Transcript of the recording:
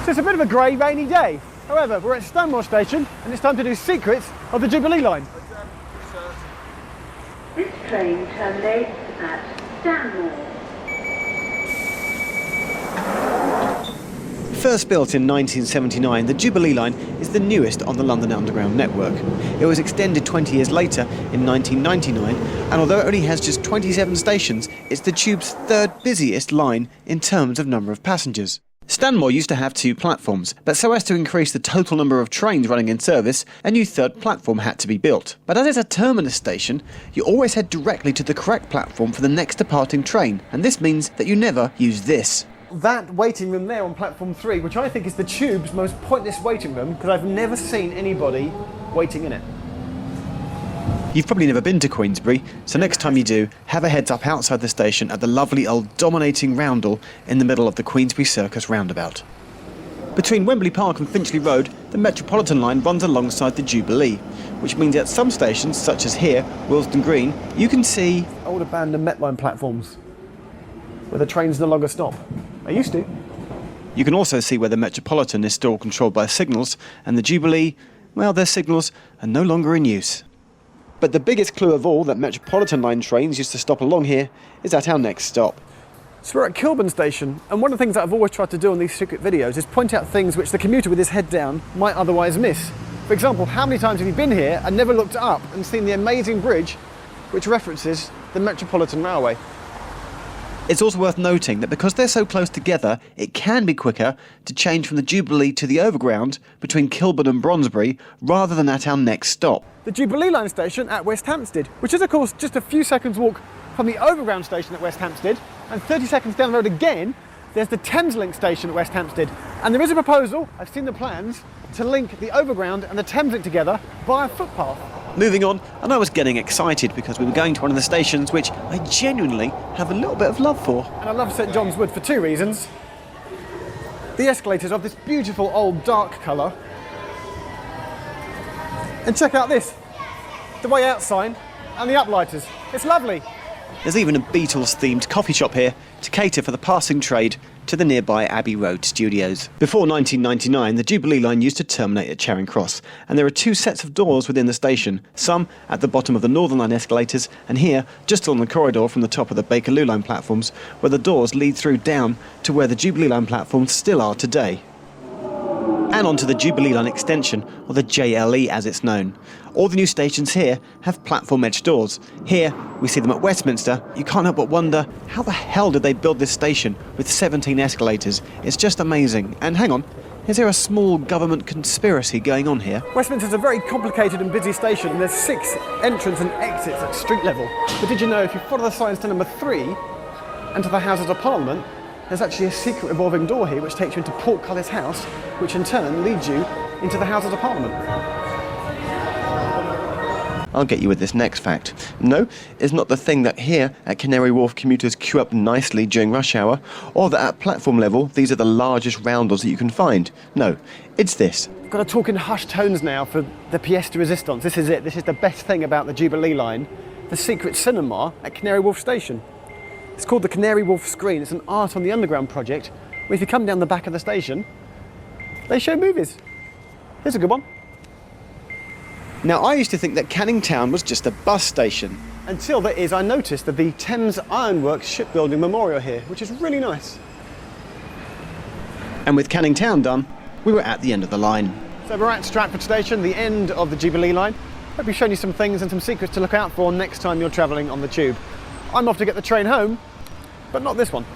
So it's a bit of a grey, rainy day. However, we're at Stanmore Station and it's time to do secrets of the Jubilee line. This train terminates at Stanmore. First built in 1979, the Jubilee line is the newest on the London Underground network. It was extended 20 years later in 1999, and although it only has just 27 stations, it's the Tube's third busiest line in terms of number of passengers. Stanmore used to have 2 platforms, but so as to increase the total number of trains running in service, a new third platform had to be built. But as it's a terminus station, you always head directly to the correct platform for the next departing train, and this means that you never use this. That waiting room there on platform 3, which I think is the Tube's most pointless waiting room, because I've never seen anybody waiting in it. You've probably never been to Queensbury, so next time you do, have a heads up outside the station at the lovely old dominating roundel in the middle of the Queensbury Circus roundabout. Between Wembley Park and Finchley Road, the Metropolitan line runs alongside the Jubilee, which means at some stations, such as here, Willesden Green, you can see old abandoned Metline platforms, where the trains no longer stop. They used to. You can also see where the Metropolitan is still controlled by signals, and the Jubilee, well, their signals are no longer in use. But the biggest clue of all that Metropolitan line trains used to stop along here is at our next stop. So we're at Kilburn Station, and one of the things that I've always tried to do on these secret videos is point out things which the commuter with his head down might otherwise miss. For example, how many times have you been here and never looked up and seen the amazing bridge which references the Metropolitan Railway? It's also worth noting that because they're so close together, it can be quicker to change from the Jubilee to the Overground between Kilburn and Brondesbury rather than at our next stop. The Jubilee line station at West Hampstead, which is of course just a few seconds walk from the Overground station at West Hampstead, and 30 seconds down the road again, there's the Thameslink station at West Hampstead. And there is a proposal, I've seen the plans, to link the Overground and the Thameslink together via footpath. Moving on, and I was getting excited because we were going to one of the stations which I genuinely have a little bit of love for. And I love St John's Wood for 2 reasons. The escalators of this beautiful old dark colour. And check out this, the way out sign and the uplighters. It's lovely. There's even a Beatles-themed coffee shop here to cater for the passing trade to the nearby Abbey Road studios. Before 1999, the Jubilee line used to terminate at Charing Cross, and there are 2 sets of doors within the station, some at the bottom of the Northern Line escalators, and here, just along the corridor from the top of the Bakerloo line platforms, where the doors lead through down to where the Jubilee line platforms still are today. And onto the Jubilee line extension, or the JLE as it's known. All the new stations here have platform edge doors. Here, we see them at Westminster. You can't help but wonder, how the hell did they build this station with 17 escalators? It's just amazing. And hang on, is there a small government conspiracy going on here? Westminster's a very complicated and busy station, and there's 6 entrance and exits at street level. But did you know if you follow the signs to number 3 and to the Houses of Parliament, there's actually a secret revolving door here which takes you into Portcullis House, which in turn leads you into the Houses of Parliament. I'll get you with this next fact. No, it's not the thing that here at Canary Wharf commuters queue up nicely during rush hour, or that at platform level these are the largest roundels that you can find. No, it's this. I've got to talk in hushed tones now for the pièce de résistance. This is it. This is the best thing about the Jubilee line. The secret cinema at Canary Wharf Station. It's called the Canary Wharf Screen. It's an Art on the Underground project, where if you come down the back of the station, they show movies. Here's a good one. Now, I used to think that Canning Town was just a bus station, until there is, I noticed, the Thames Ironworks Shipbuilding Memorial here, which is really nice. And with Canning Town done, we were at the end of the line. So we're at Stratford Station, the end of the Jubilee line. Hope we've shown you some things and some secrets to look out for next time you're travelling on the tube. I'm off to get the train home, but not this one.